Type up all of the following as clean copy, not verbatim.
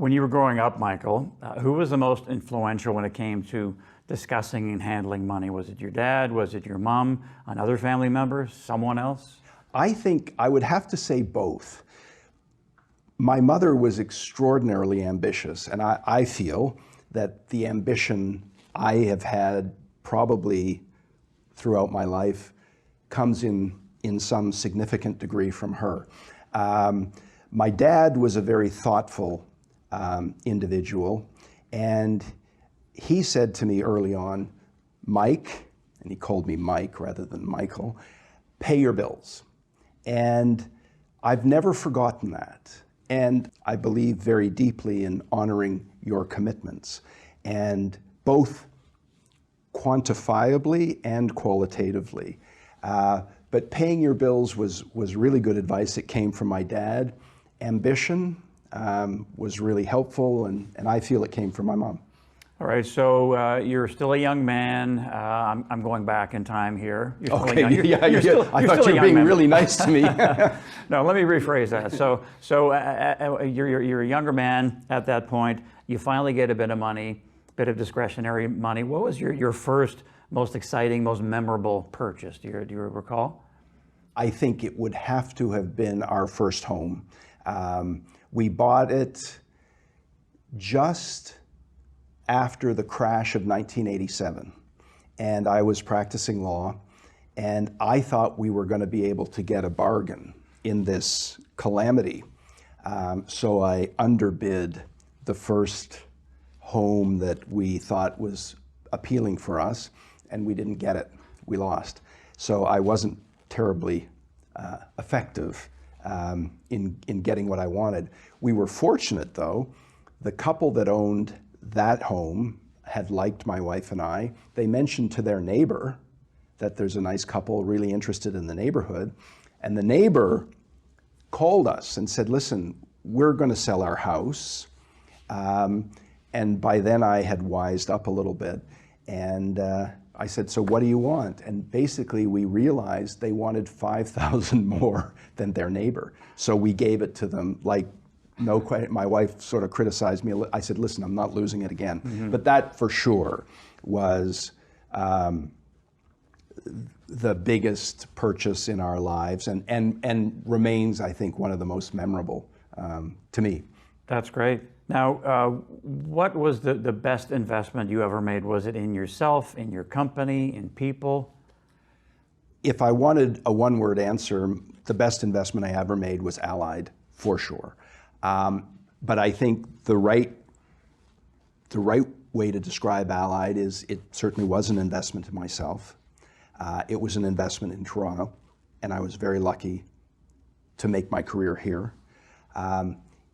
When you were growing up, Michael, who was the most influential when it came to discussing and handling money? Was it your dad? Was it your mom? Another family member? Someone else? I think I would have to say both. My mother was extraordinarily ambitious, and I feel that the ambition I have had probably throughout my life comes in some significant degree from her. My dad was a very thoughtful individual, and he said to me early on, Mike, and he called me Mike rather than Michael, pay your bills. And I've never forgotten that. And I believe very deeply in honoring your commitments, and both quantifiably and qualitatively. But paying your bills was really good advice. It came from my dad. Ambition was really helpful, and I feel it came from my mom. All right, so you're still a young man. I'm going back in time here. You're still Okay, a young, I thought you were being really nice to me. No, let me rephrase that. So you're a younger man at that point. You finally get a bit of money, bit of discretionary money. What was your first, most exciting, most memorable purchase? Do you recall? I think it would have to have been our first home. We bought it just after the crash of 1987, and I was practicing law, and I thought we were going to be able to get a bargain in this calamity. So I underbid the first home that we thought was appealing for us, and we didn't get it. We lost. So I wasn't terribly effective in getting what I wanted. We were fortunate, though. The couple that owned that home had liked my wife and I. They mentioned to their neighbor that there's a nice couple really interested in the neighborhood. And the neighbor called us and said, listen, we're going to sell our house. And by then I had wised up a little bit. And I said, so what do you want? And basically we realized they wanted $5,000 more than their neighbor. So we gave it to them like, no question. My wife sort of criticized me. I said, listen, I'm not losing it again. Mm-hmm. But that for sure was the biggest purchase in our lives, and remains, I think, one of the most memorable to me. That's great. Now, what was the best investment you ever made? Was it in yourself, in your company, in people? If I wanted a one-word answer, the best investment I ever made was Allied, for sure. But I think the right way to describe Allied is it certainly was an investment in myself. It was an investment in Toronto, and I was very lucky to make my career here.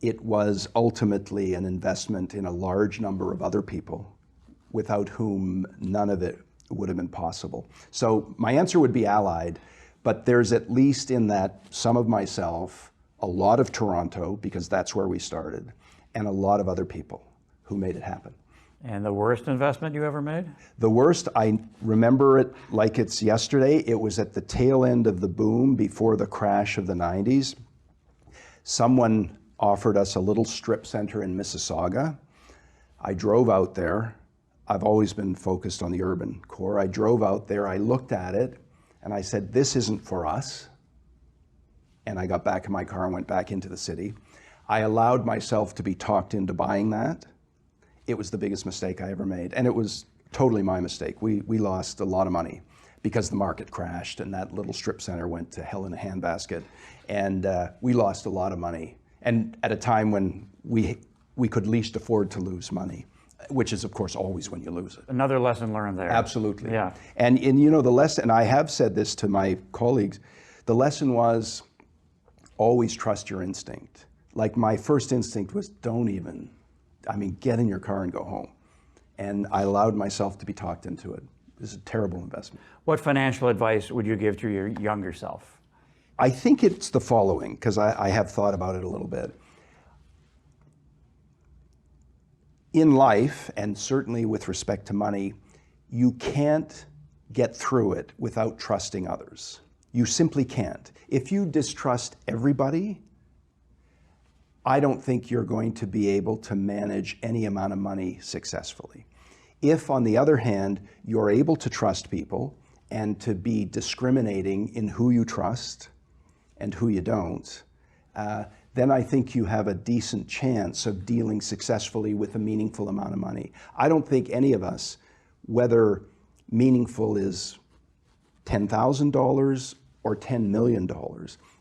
It was ultimately an investment in a large number of other people without whom none of it would have been possible. So my answer would be Allied, but there's at least in that some of myself, a lot of Toronto, because that's where we started, and a lot of other people who made it happen. And the worst investment you ever made? The worst, I remember it like it's yesterday. It was at the tail end of the boom before the crash of the 90s. Someone offered us a little strip center in Mississauga. I drove out there. I've always been focused on the urban core. I drove out there, I looked at it, and I said, this isn't for us. And I got back in my car and went back into the city. I allowed myself to be talked into buying that. It was the biggest mistake I ever made. And it was totally my mistake. We lost a lot of money because the market crashed and that little strip center went to hell in a handbasket. And we lost a lot of money. And at a time when we could least afford to lose money, which is of course always when you lose it. Another lesson learned there. Absolutely. Yeah. And you know, the lesson, and I have said this to my colleagues, the lesson was always trust your instinct. Like my first instinct was get in your car and go home. And I allowed myself to be talked into it. It was a terrible investment. What financial advice would you give to your younger self? I think it's the following, because I have thought about it a little bit. In life, and certainly with respect to money, you can't get through it without trusting others. You simply can't. If you distrust everybody, I don't think you're going to be able to manage any amount of money successfully. If, on the other hand, you're able to trust people and to be discriminating in who you trust and who you don't, then I think you have a decent chance of dealing successfully with a meaningful amount of money. I don't think any of us, whether meaningful is $10,000 or $10 million,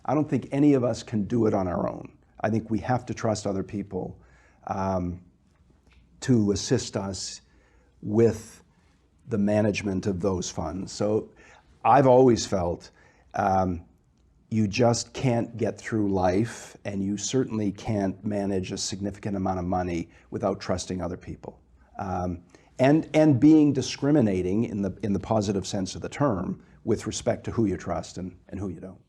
I don't think any of us can do it on our own. I think we have to trust other people to assist us with the management of those funds. So I've always felt you just can't get through life, and you certainly can't manage a significant amount of money without trusting other people. And being discriminating in the positive sense of the term with respect to who you trust and who you don't.